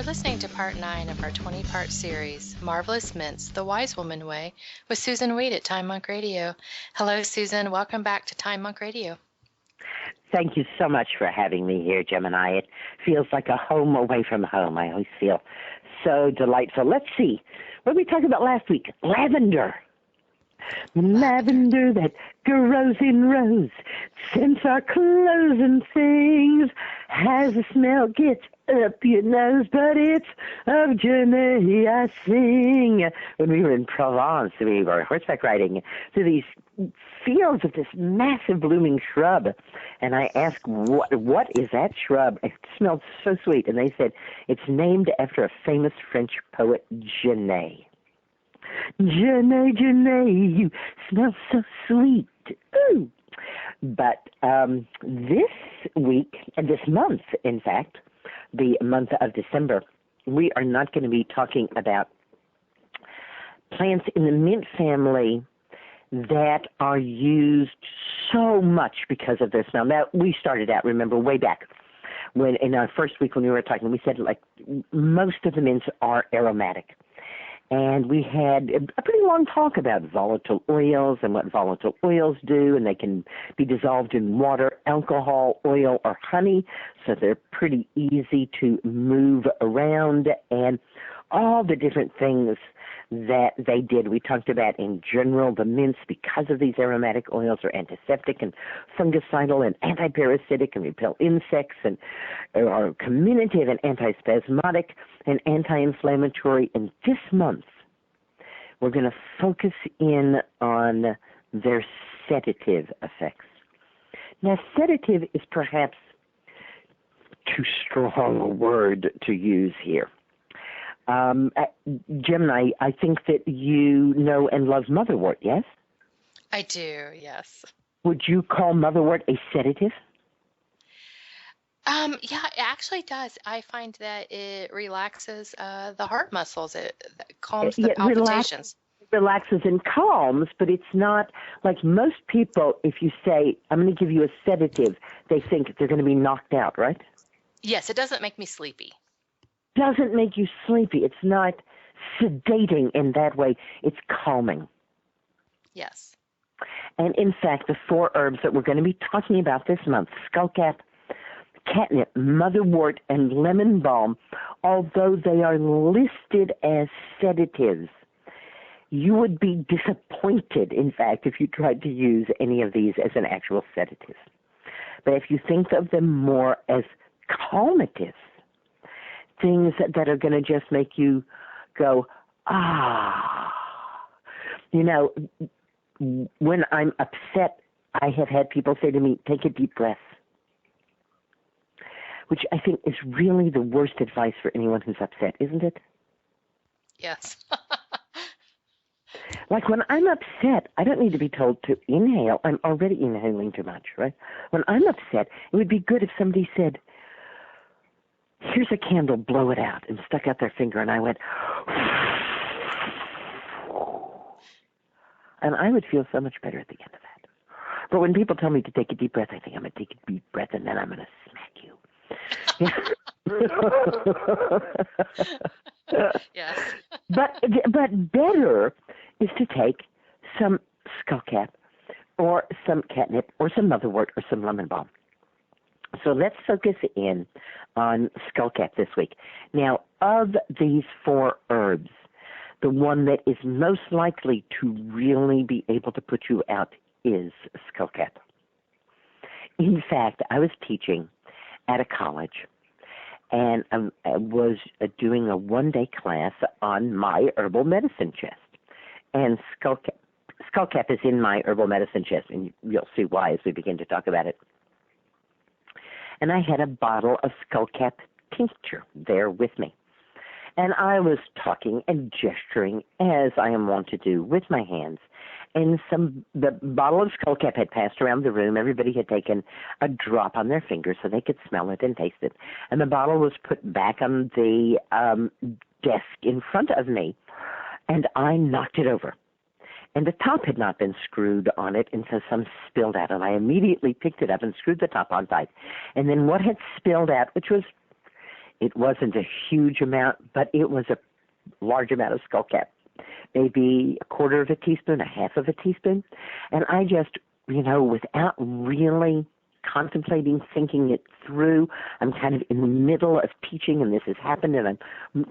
We're listening to part 9 of our 20-part series, Marvelous Mints, The Wise Woman Way, with Susan Weed at Time Monk Radio. Hello, Susan. Welcome back to Time Monk Radio. Thank you so much for having me here, Gemini. It feels like a home away from home. I always feel so delightful. Let's see. What did we talk about last week? Lavender. Lavender that grows in rows, scents our clothes and things, has a smell, gets up your nose, but it's of journey I sing. When we were in Provence, we were horseback riding through these fields of this massive blooming shrub, and I asked, what is that shrub? It smelled so sweet, and they said, it's named after a famous French poet, Genet. Genet, Genet, you smell so sweet. Ooh. But this week, and this month, in fact, the month of December, we are not going to be talking about plants in the mint family that are used so much because of their smell. Now, we started out, remember, way back when in our first week when we were talking, we said like most of the mints are aromatic. And we had a pretty long talk about volatile oils and what volatile oils do, and they can be dissolved in water, alcohol, oil, or honey, so they're pretty easy to move around, and all the different things that they did. We talked about, in general, the mints, because of these aromatic oils, are antiseptic and fungicidal and antiparasitic and repel insects and are comminative and antispasmodic and anti-inflammatory. And this month, we're going to focus in on their sedative effects. Now, sedative is perhaps too strong a word to use here. Gemini, I think that you know and love motherwort, yes? I do, yes. Would you call motherwort a sedative? Yeah, it actually does. I find that it relaxes the heart muscles. It calms the palpitations. Relaxes and calms, but it's not like most people, if you say, I'm going to give you a sedative, they think they're going to be knocked out, right? Yes, it doesn't make me sleepy. Doesn't make you sleepy. It's not sedating in that way. It's calming. Yes. And in fact, the 4 herbs that we're going to be talking about this month, skullcap, catnip, motherwort, and lemon balm, although they are listed as sedatives, you would be disappointed, in fact, if you tried to use any of these as an actual sedative. But if you think of them more as calmatives, things that are going to just make you go, ah. You know, when I'm upset, I have had people say to me, take a deep breath, which I think is really the worst advice for anyone who's upset, isn't it? Yes. Like when I'm upset, I don't need to be told to inhale. I'm already inhaling too much, right? When I'm upset, it would be good if somebody said, here's a candle, blow it out, and stuck out their finger, and I went, and I would feel so much better at the end of that. But when people tell me to take a deep breath, I think I'm going to take a deep breath, and then I'm going to smack you. Yes. But better is to take some skullcap or some catnip or some motherwort or some lemon balm. So let's focus in on skullcap this week. Now, of these 4 herbs, the one that is most likely to really be able to put you out is skullcap. In fact, I was teaching at a college, and I was doing a 1-day class on my herbal medicine chest. And skullcap is in my herbal medicine chest, and you'll see why as we begin to talk about it. And I had a bottle of skullcap tincture there with me. And I was talking and gesturing, as I am wont to do, with my hands. And the bottle of skullcap had passed around the room. Everybody had taken a drop on their finger so they could smell it and taste it. And the bottle was put back on the desk in front of me, and I knocked it over. And the top had not been screwed on it, and so some spilled out. And I immediately picked it up and screwed the top on tight. And then what had spilled out, which was It wasn't a huge amount, but it was a large amount of skullcap, maybe a quarter of a teaspoon, a half of a teaspoon. And I just, without really contemplating, thinking it through, I'm kind of in the middle of teaching and this has happened and I'm,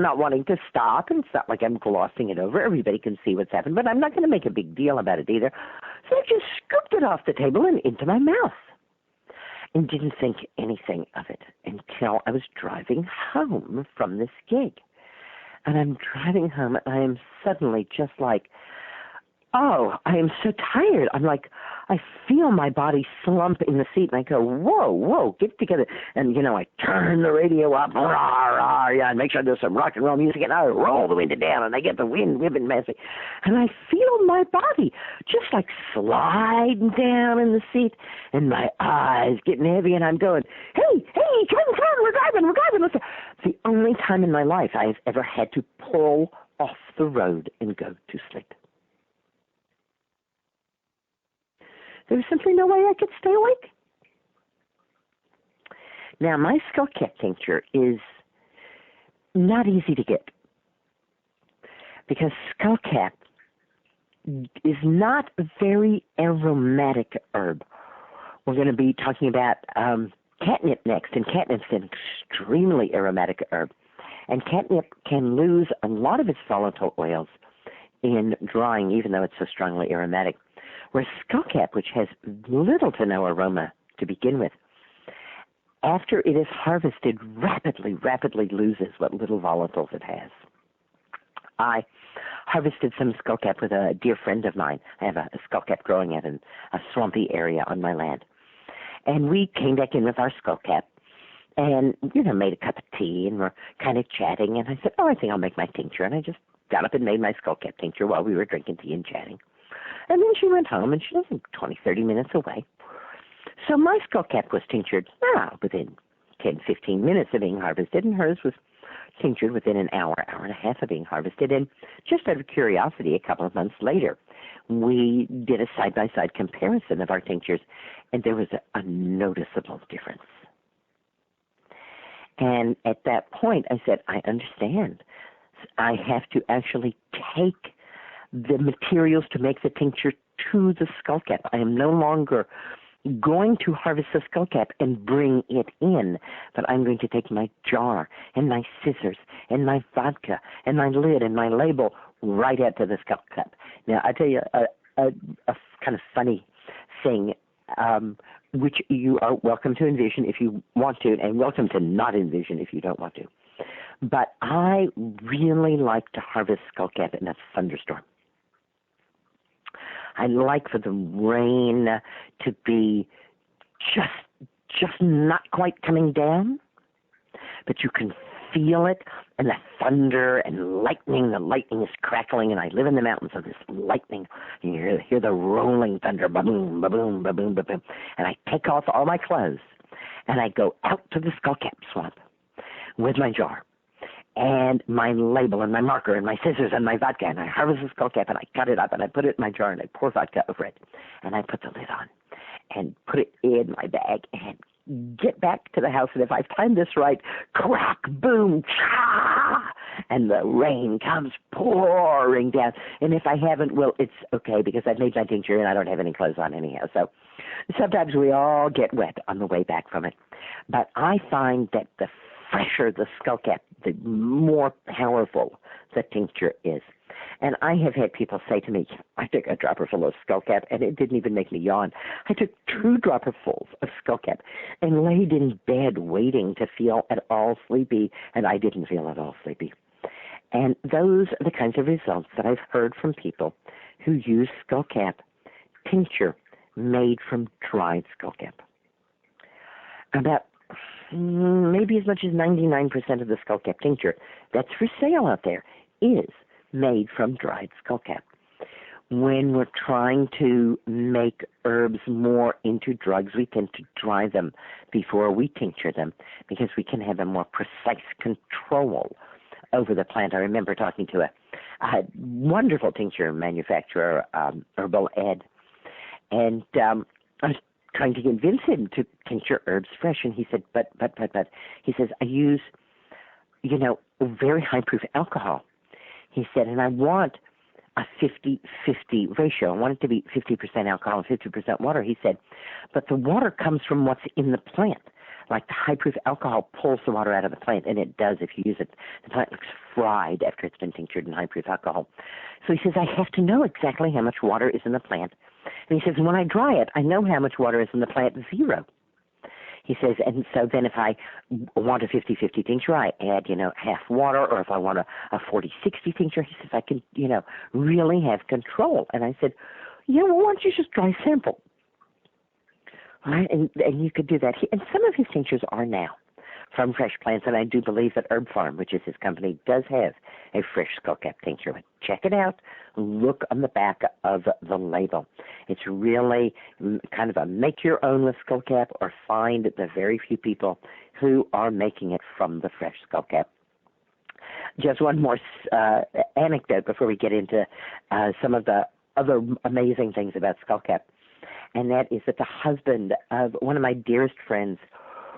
not wanting to stop. And it's not like I'm glossing it over. Everybody can see what's happened, but I'm not going to make a big deal about it either. So I just scooped it off the table and into my mouth and didn't think anything of it until I was driving home from this gig. And I'm driving home and I am suddenly just like, oh, I am so tired. I'm like, I feel my body slump in the seat, and I go, whoa, get together. And, I turn the radio up, rah, rah, yeah, and make sure there's some rock and roll music, and I roll the window down, and I get the wind whipping messy. And I feel my body just like sliding down in the seat, and my eyes getting heavy, and I'm going, hey, come, we're driving. Listen. The only time in my life I've ever had to pull off the road and go to sleep. There was simply no way I could stay awake. Now, my Skullcap tincture is not easy to get because Skullcap is not a very aromatic herb. We're going to be talking about catnip next, and catnip's an extremely aromatic herb. And catnip can lose a lot of its volatile oils in drying, even though it's so strongly aromatic. Whereas Skullcap, which has little to no aroma to begin with, after it is harvested, rapidly loses what little volatiles it has. I harvested some Skullcap with a dear friend of mine. I have a Skullcap growing at a swampy area on my land. And we came back in with our Skullcap and, made a cup of tea, and we're kind of chatting. And I said, I think I'll make my tincture. And I just got up and made my Skullcap tincture while we were drinking tea and chatting. And then she went home, and she was 20, 30 minutes away. So my Skullcap was tinctured within 10, 15 minutes of being harvested, and hers was tinctured within an hour and a half of being harvested. And just out of curiosity, a couple of months later, we did a side-by-side comparison of our tinctures, and there was a noticeable difference. And at that point, I said, I understand. I have to actually take the materials to make the tincture to the Skullcap. I am no longer going to harvest the Skullcap and bring it in, but I'm going to take my jar and my scissors and my vodka and my lid and my label right out to the Skullcap. Now, I tell you a kind of funny thing, which you are welcome to envision if you want to, and welcome to not envision if you don't want to. But I really like to harvest Skullcap in a thunderstorm. I like for the rain to be just not quite coming down, but you can feel it, and the thunder and lightning. The lightning is crackling, and I live in the mountains, so this lightning, you hear the rolling thunder, ba-boom, ba-boom, ba-boom, ba-boom. And I take off all my clothes, and I go out to the Skullcap swamp with my jar and my label and my marker and my scissors and my vodka, and I harvest the Skullcap, and I cut it up, and I put it in my jar, and I pour vodka over it, and I put the lid on and put it in my bag and get back to the house, and if I've timed this right, crack, boom, cha, and the rain comes pouring down. And if I haven't, well, it's okay, because I've made my tincture and I don't have any clothes on anyhow. So sometimes we all get wet on the way back from it. But I find that the fresher the Skullcap, the more powerful the tincture is. And I have had people say to me, I took a dropper full of Skullcap, and it didn't even make me yawn. I took 2 dropperfuls of Skullcap and laid in bed waiting to feel at all sleepy, and I didn't feel at all sleepy. And those are the kinds of results that I've heard from people who use Skullcap tincture made from dried Skullcap. About maybe as much as 99% of the Skullcap tincture that's for sale out there is made from dried Skullcap. When we're trying to make herbs more into drugs, we tend to dry them before we tincture them because we can have a more precise control over the plant. I remember talking to a wonderful tincture manufacturer, Herbal Ed, and I was trying to convince him to tincture herbs fresh, and he said, but. He says, I use, very high-proof alcohol. He said, and I want a 50-50 ratio. I want it to be 50% alcohol and 50% water. He said, but the water comes from what's in the plant. Like the high-proof alcohol pulls the water out of the plant, and it does if you use it. The plant looks fried after it's been tinctured in high-proof alcohol. So he says, I have to know exactly how much water is in the plant. And he says, when I dry it, I know how much water is in the plant, 0. He says, and so then if I want a 50-50 tincture, I add, half water, or if I want a 40-60 tincture, he says, I can, really have control. And I said, well, why don't you just dry sample? Right? And you could do that. And some of his tinctures are now from fresh plants, and I do believe that Herb Farm, which is his company, does have a fresh skullcap tincture. But check it out. Look on the back of the label. It's really kind of a make-your-own with skullcap, or find the very few people who are making it from the fresh skullcap. Just one more anecdote before we get into some of the other amazing things about skullcap, and that is that the husband of one of my dearest friends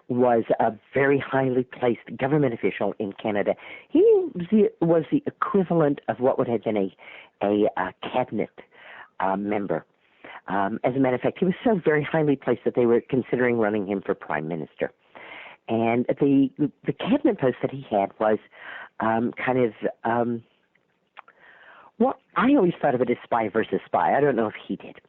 was a very highly placed government official in Canada. He was the equivalent of what would have been a cabinet member. As a matter of fact, he was so very highly placed that they were considering running him for prime minister. And the cabinet post that he had was well, I always thought of it as spy versus spy. I don't know if he did.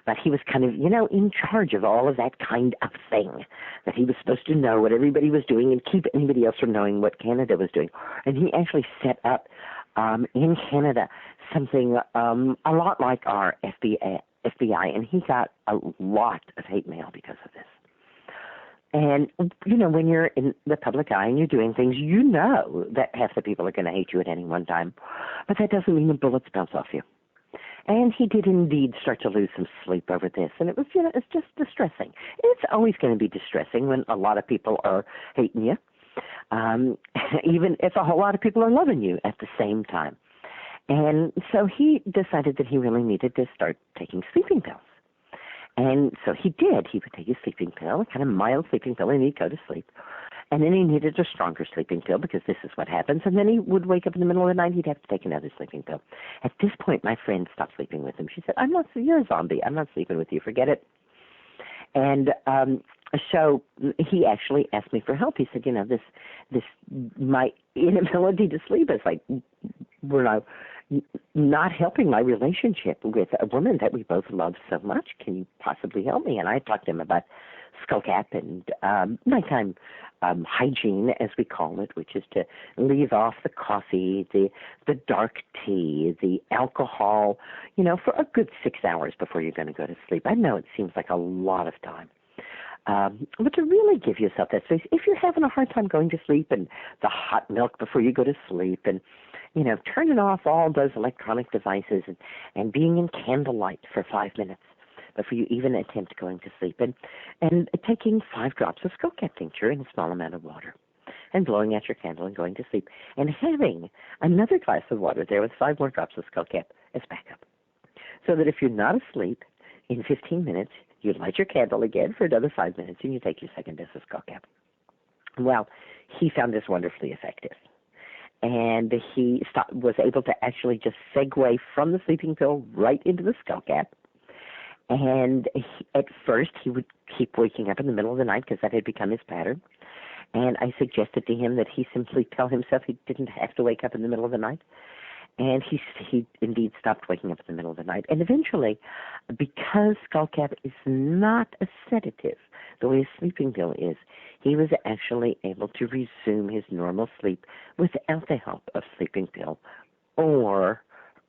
But he was kind of, in charge of all of that kind of thing, that he was supposed to know what everybody was doing and keep anybody else from knowing what Canada was doing. And he actually set up in Canada something a lot like our FBI, and he got a lot of hate mail because of this. And, when you're in the public eye and you're doing things, that half the people are going to hate you at any one time. But that doesn't mean the bullets bounce off you. And he did indeed start to lose some sleep over this. And it was, it's just distressing. It's always going to be distressing when a lot of people are hating you, even if a whole lot of people are loving you at the same time. And so he decided that he really needed to start taking sleeping pills. And so he did. He would take his sleeping pill, a kind of mild sleeping pill, and he'd go to sleep. And then he needed a stronger sleeping pill because this is what happens. And then he would wake up in the middle of the night. He'd have to take another sleeping pill. At this point, my friend stopped sleeping with him. She said, you're a zombie. I'm not sleeping with you. Forget it. And so he actually asked me for help. He said, my inability to sleep is like, not helping my relationship with a woman that we both love so much. Can you possibly help me? And I talked to him about Skullcap and nighttime hygiene, as we call it, which is to leave off the coffee, the dark tea, the alcohol, for a good 6 hours before you're going to go to sleep. I know it seems like a lot of time. But to really give yourself that space, if you're having a hard time going to sleep, and the hot milk before you go to sleep, and turning off all those electronic devices, and being in candlelight for 5 minutes before you even attempt going to sleep, and taking 5 drops of skullcap tincture in a small amount of water, and blowing out your candle and going to sleep, and having another glass of water there with 5 more drops of skullcap as backup, so that if you're not asleep in 15 minutes, you light your candle again for another 5 minutes, and you take your second dose of skullcap. Well, he found this wonderfully effective. And he was able to actually just segue from the sleeping pill right into the skullcap. And at first, he would keep waking up in the middle of the night because that had become his pattern. And I suggested to him that he simply tell himself he didn't have to wake up in the middle of the night. And he indeed stopped waking up in the middle of the night. And eventually, because skullcap is not a sedative the way a sleeping pill is, he was actually able to resume his normal sleep without the help of sleeping pill or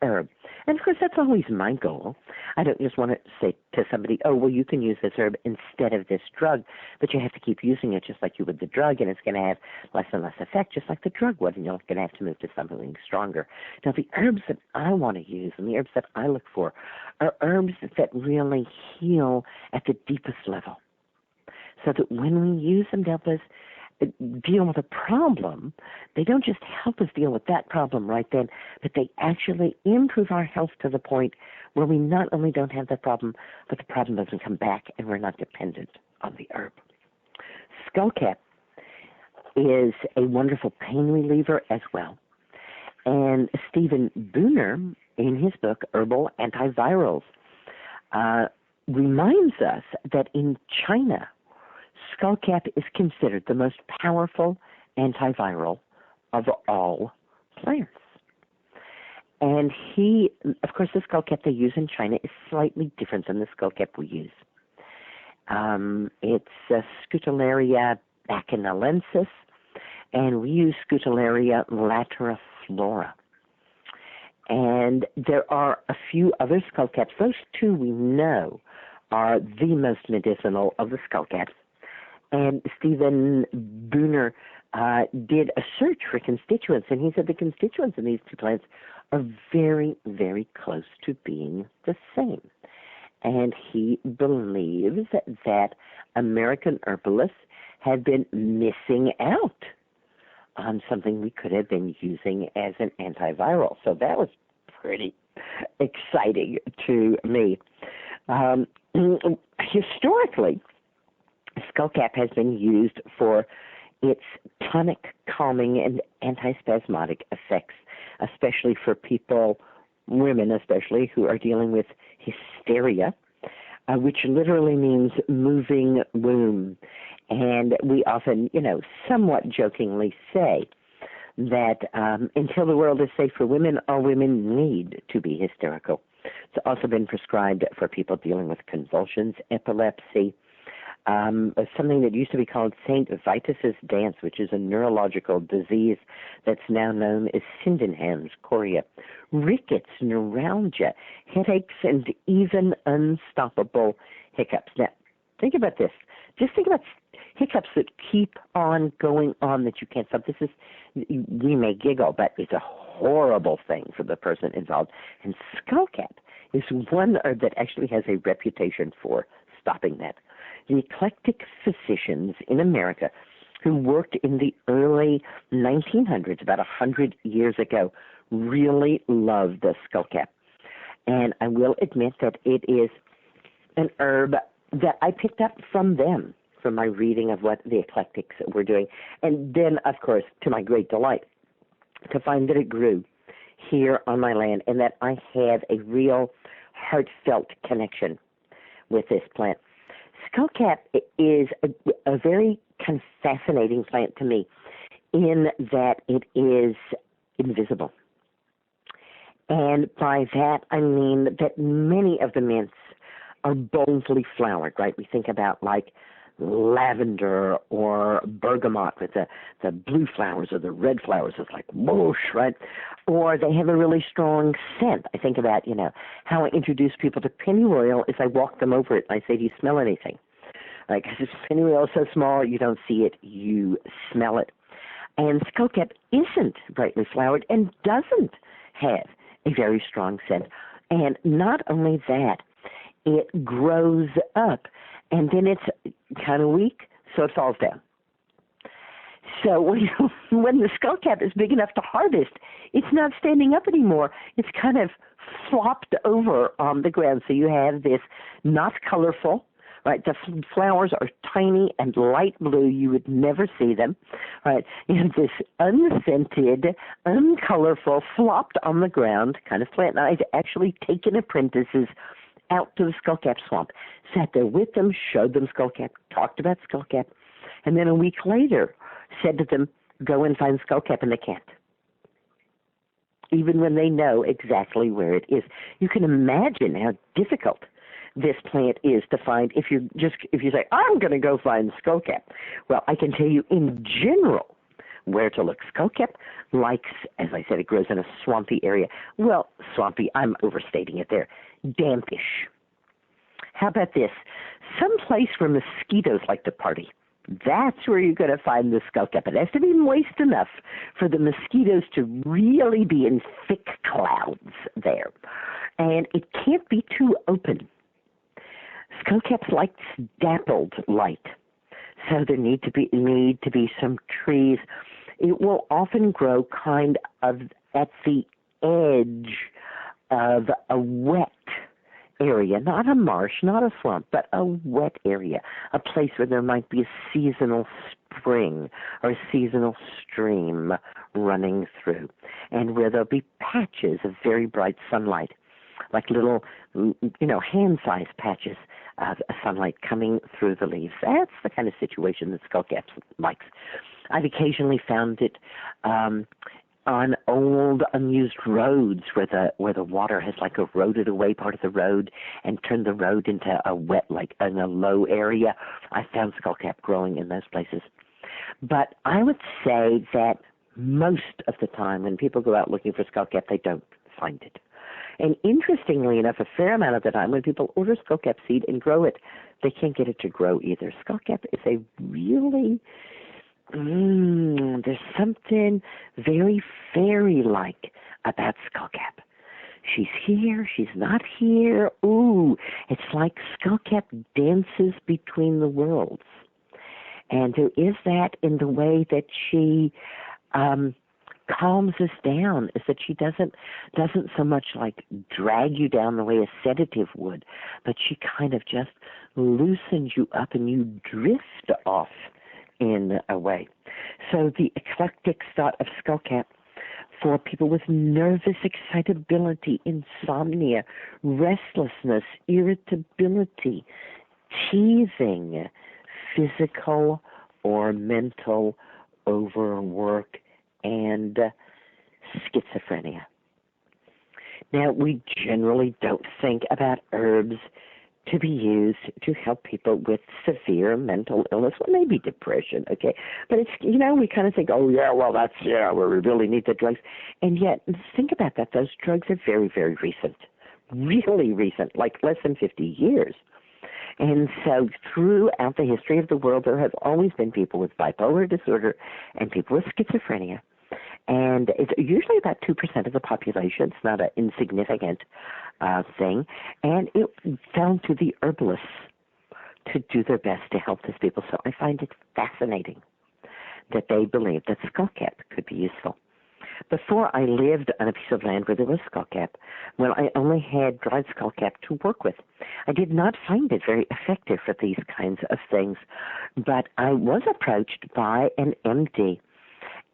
herb. And of course, that's always my goal. I don't just want to say to somebody, oh, well, you can use this herb instead of this drug, but you have to keep using it just like you would the drug, and it's going to have less and less effect, just like the drug would, and you're going to have to move to something stronger. Now, the herbs that I want to use and the herbs that I look for are herbs that really heal at the deepest level, so that when we use them to help us deal with a problem, they don't just help us deal with that problem right then, but they actually improve our health to the point where we not only don't have that problem, but the problem doesn't come back and we're not dependent on the herb. Skullcap is a wonderful pain reliever as well. And Stephen Booner, in his book, Herbal Antivirals, reminds us that in China, Skullcap is considered the most powerful antiviral of all plants. And of course, the Skullcap they use in China is slightly different than the Skullcap we use. It's Scutellaria bacchanalensis, and we use Scutellaria lateriflora. And there are a few other skullcaps. Those two we know are the most medicinal of the skullcaps. And Stephen Booner did a search for constituents, and he said the constituents in these two plants are very, very close to being the same. And he believes that American herbalists have been missing out on something we could have been using as an antiviral. So that was pretty exciting to me. Historically, Skullcap has been used for its tonic, calming, and antispasmodic effects, especially for women especially, who are dealing with hysteria, which literally means moving womb. And we often, somewhat jokingly say that until the world is safe for women, all women need to be hysterical. It's also been prescribed for people dealing with convulsions, epilepsy, something that used to be called St. Vitus's dance, which is a neurological disease that's now known as Sydenham's chorea, rickets, neuralgia, headaches, and even unstoppable hiccups. Now, think about this. Just think about hiccups that keep on going on that you can't stop. We may giggle, but it's a horrible thing for the person involved. And Skullcap is one herb that actually has a reputation for stopping that. The eclectic physicians in America who worked in the early 1900s, about 100 years ago, really loved the Skullcap. And I will admit that it is an herb that I picked up from them, from my reading of what the eclectics were doing. And then, of course, to my great delight, to find that it grew here on my land and that I had a real heartfelt connection with this plant. Skullcap is a very kind of fascinating plant to me in that it is invisible. And by that, I mean that many of the mints are boldly flowered, right? We think about like lavender or bergamot with the blue flowers or the red flowers. It's like whoosh, right? Or they have a really strong scent. I think about, how I introduce people to pennyroyal is I walk them over it and I say, do you smell anything? Like, because pennyroyal is so small, you don't see it, you smell it. And Skullcap isn't brightly flowered and doesn't have a very strong scent. And not only that, it grows up, and then it's kind of weak, so it falls down. So when the Skullcap is big enough to harvest, it's not standing up anymore. It's kind of flopped over on the ground. So you have this not colorful, right? The flowers are tiny and light blue. You would never see them, right? You have this unscented, uncolorful, flopped on the ground kind of plant. And I've actually taken apprentices out to the Skullcap swamp, sat there with them, showed them Skullcap, talked about Skullcap, and then a week later said to them, go and find Skullcap, and they can't, even when they know exactly where it is. You can imagine how difficult this plant is to find if you say, I'm going to go find Skullcap. Well, I can tell you in general where to look. Skullcap likes, as I said, it grows in a swampy area. Well, swampy, I'm overstating it there. Dampish. How about this? Some place where mosquitoes like to party. That's where you're going to find the Skullcap. It has to be moist enough for the mosquitoes to really be in thick clouds there. And it can't be too open. Skullcap likes dappled light. so there need to be some trees. It will often grow kind of at the edge of a wet area, not a marsh, not a swamp, but a wet area, a place where there might be a seasonal spring or a seasonal stream running through, and where there'll be patches of very bright sunlight, like little, hand-sized patches of sunlight coming through the leaves. That's the kind of situation that skullcap likes. I've occasionally found it on old unused roads where the water has like eroded away part of the road and turned the road into a wet, like in a low area. I found skullcap growing in those places. But I would say that most of the time when people go out looking for skullcap, they don't find it. And interestingly enough, a fair amount of the time when people order skullcap seed and grow it, they can't get it to grow either. Skullcap is a really there's something very fairy-like about skullcap. She's here, she's not here. Ooh, it's like skullcap dances between the worlds. And there is that in the way that she calms us down, is that she doesn't so much like drag you down the way a sedative would, but she kind of just loosens you up and you drift off in a way. So the eclectic thought of skullcap for people with nervous excitability, insomnia, restlessness, irritability, teething, physical or mental overwork, and schizophrenia. Now, we generally don't think about herbs to be used to help people with severe mental illness, well, maybe depression, okay? But it's, we kind of think, we really need the drugs. And yet, think about that. Those drugs are very, very recent, really recent, like less than 50 years. And so throughout the history of the world, there have always been people with bipolar disorder and people with schizophrenia. And it's usually about 2% of the population. It's not an insignificant thing. And it fell to the herbalists to do their best to help these people. So I find it fascinating that they believe that skullcap could be useful. Before I lived on a piece of land where there was skullcap, well, I only had dried skullcap to work with. I did not find it very effective for these kinds of things, but I was approached by an MD,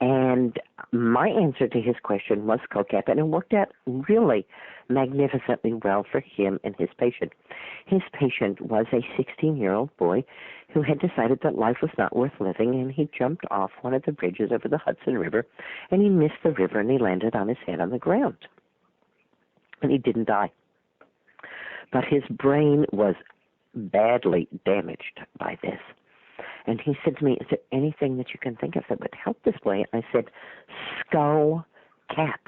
and my answer to his question was skullcap, and it worked out really magnificently well for him and his patient. His patient was a 16-year-old boy who had decided that life was not worth living, and he jumped off one of the bridges over the Hudson River, and he missed the river, and he landed on his head on the ground. And he didn't die. But his brain was badly damaged by this. And he said to me, is there anything that you can think of that would help this boy? I said, skullcap.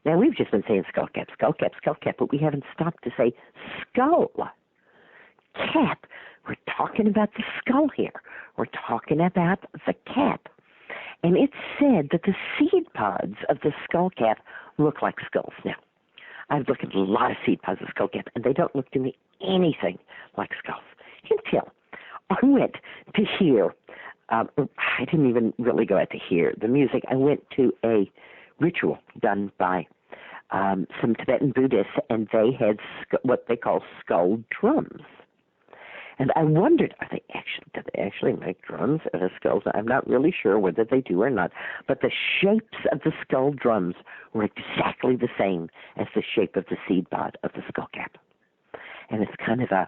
Now, we've just been saying skullcap, skullcap, skullcap, but we haven't stopped to say skull cap. We're talking about the skull here. We're talking about the cap. And it's said that the seed pods of the skullcap look like skulls. Now, I've looked at a lot of seed pods of skullcap, and they don't look to me anything like skulls. Until I went to hear, I didn't even really go out to hear the music. I went to a ritual done by some Tibetan Buddhists, and they had what they call skull drums. And I wondered, do they actually make drums out of skulls? I'm not really sure whether they do or not, but the shapes of the skull drums were exactly the same as the shape of the seed pod of the skullcap. And it's kind of a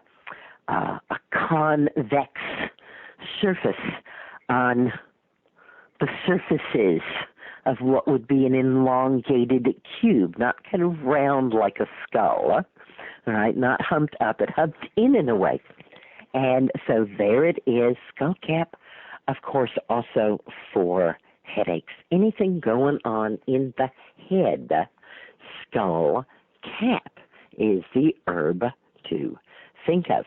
convex surface on the surfaces of what would be an elongated cube, not kind of round like a skull, all right, not humped up, but humped in a way. And so there it is, skullcap, of course, also for headaches. Anything going on in the head, skullcap is the herb to think of.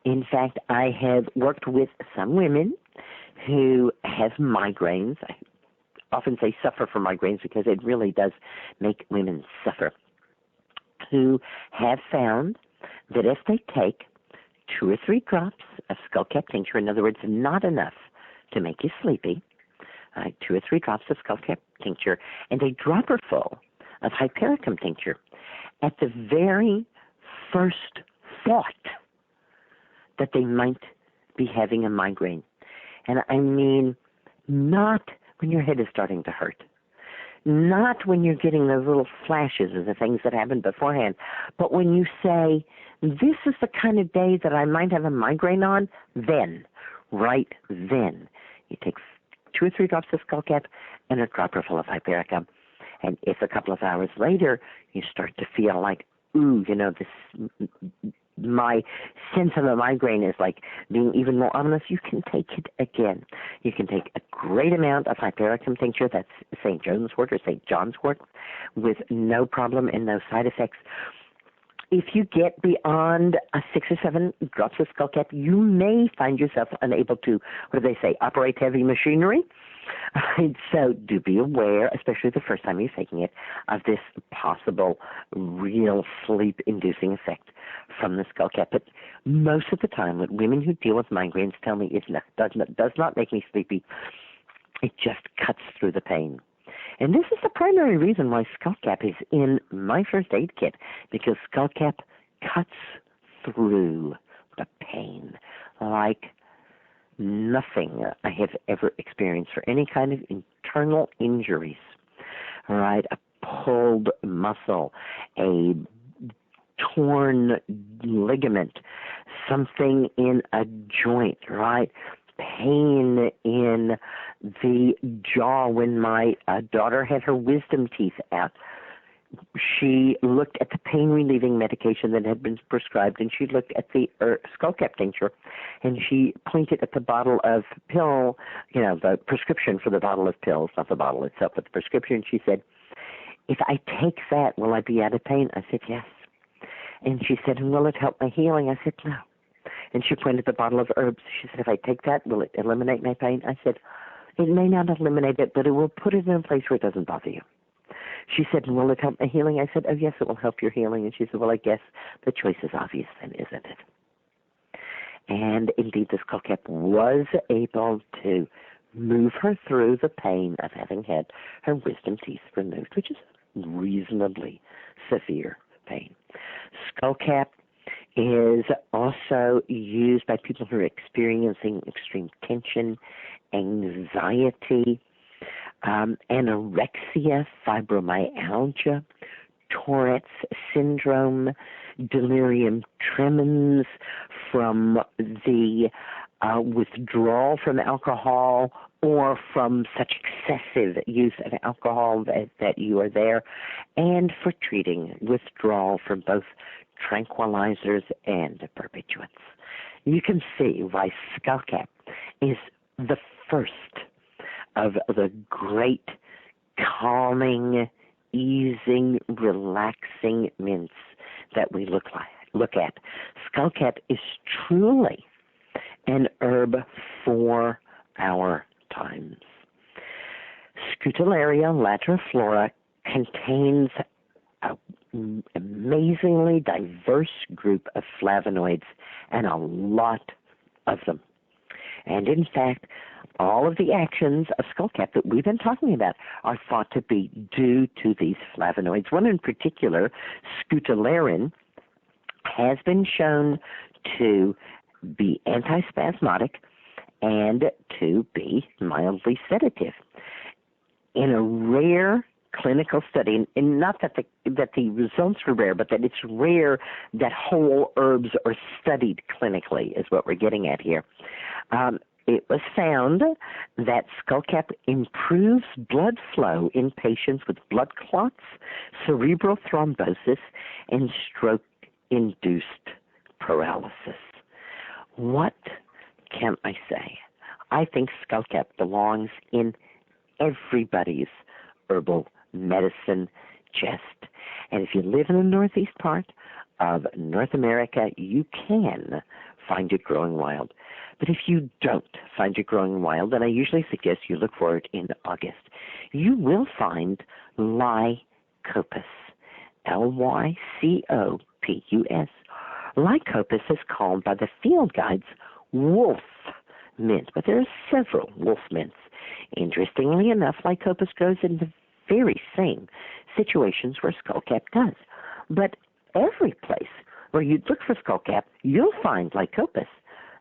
In fact, I have worked with some women who have migraines. I often say suffer from migraines because it really does make women suffer, who have found that if they take 2 or 3 drops of skullcap tincture, in other words, not enough to make you sleepy, 2 or 3 drops of Skullcap tincture, and a dropper full of hypericum tincture at the very first thought that they might be having a migraine. And I mean, not when your head is starting to hurt, not when you're getting those little flashes of the things that happened beforehand, but when you say, this is the kind of day that I might have a migraine on, then, right then, you take 2 or 3 drops of Skullcap and a dropper full of hypericum. And if a couple of hours later you start to feel like, ooh, my sense of a migraine is like being even more ominous, you can take it again. You can take a great amount of hypericum tincture, that's St. John's wort or St. John's wort, with no problem and no side effects. If you get beyond 6 or 7 drops of Skullcap, you may find yourself unable to, what do they say, operate heavy machinery. So do be aware, especially the first time you're taking it, of this possible real sleep-inducing effect from the Skullcap. But most of the time, what women who deal with migraines tell me, it does not make me sleepy. It just cuts through the pain. And this is the primary reason why Skullcap is in my first aid kit, because Skullcap cuts through the pain like nothing I have ever experienced for any kind of internal injuries. All right, a pulled muscle, a torn ligament, something in a joint, right? Pain in the jaw when my daughter had her wisdom teeth out. She looked at the pain-relieving medication that had been prescribed, and she looked at the Skullcap tincture, and she pointed at the bottle of pill, the prescription for the bottle of pills, not the bottle itself, but the prescription. She said, if I take that, will I be out of pain? I said, yes. And she said, and will it help my healing? I said, no. And she pointed at the bottle of herbs. She said, if I take that, will it eliminate my pain? I said, it may not eliminate it, but it will put it in a place where it doesn't bother you. She said, will it help my healing? I said, oh, yes, it will help your healing. And she said, well, I guess the choice is obvious then, isn't it? And indeed, the Skullcap was able to move her through the pain of having had her wisdom teeth removed, which is reasonably severe pain. Skullcap is also used by people who are experiencing extreme tension, anxiety, anorexia, fibromyalgia, Tourette's syndrome, delirium tremens from the withdrawal from alcohol or from such excessive use of alcohol that you are there, and for treating withdrawal from both tranquilizers and barbiturates. You can see why Skullcap is the first of the great calming, easing, relaxing mints that we look at. Skullcap is truly an herb for our times. Scutellaria lateriflora contains an amazingly diverse group of flavonoids, and a lot of them. And in fact, all of the actions of Skullcap that we've been talking about are thought to be due to these flavonoids. One in particular, scutellarin, has been shown to be antispasmodic and to be mildly sedative. In a rare clinical study, and not that the results were rare, but that it's rare that whole herbs are studied clinically is what we're getting at here. It was found that Skullcap improves blood flow in patients with blood clots, cerebral thrombosis, and stroke-induced paralysis. What can I say? I think Skullcap belongs in everybody's herbal medicine chest. And if you live in the northeast part of North America, you can find it growing wild. But if you don't find it growing wild, then I usually suggest you look for it in August. You will find Lycopus, Lycopus. Lycopus is called by the field guides wolf mint, but there are several wolf mints. Interestingly enough, Lycopus grows in the very same situations where Skullcap does. But every place where you'd look for Skullcap, you'll find Lycopus,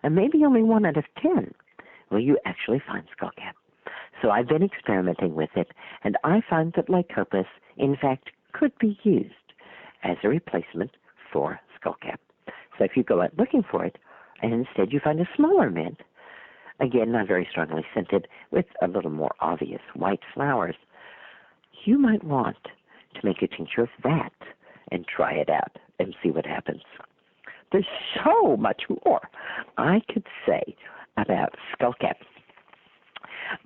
and maybe only 1 out of 10 will you actually find Skullcap. So I've been experimenting with it, and I find that Lycopus, in fact, could be used as a replacement for Skullcap. So if you go out looking for it, and instead you find a smaller mint, again, not very strongly scented, with a little more obvious white flowers, you might want to make a tincture of that and try it out and see what happens. There's so much more I could say about Skullcap.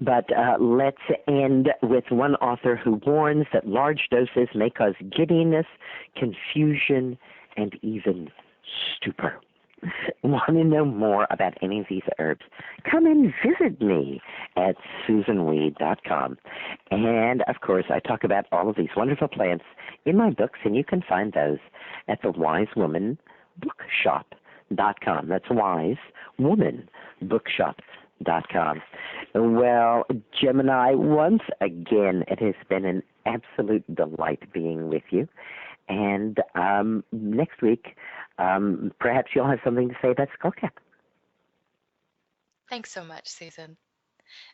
But let's end with one author who warns that large doses may cause giddiness, confusion, and even stupor. Want to know more about any of these herbs? Come and visit me at SusanWeed.com. And, of course, I talk about all of these wonderful plants in my books, and you can find those at the Wise Woman Bookshop.com. That's Wise Woman Bookshop.com. Well, Gemini, once again, it has been an absolute delight being with you. And next week, perhaps you'll have something to say about Skullcap. Thanks so much, Susan.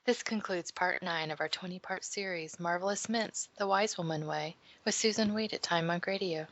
This concludes part 9 of our 20-part series, Marvelous Mints, The Wise Woman Way, with Susan Weed at Time Monk Radio.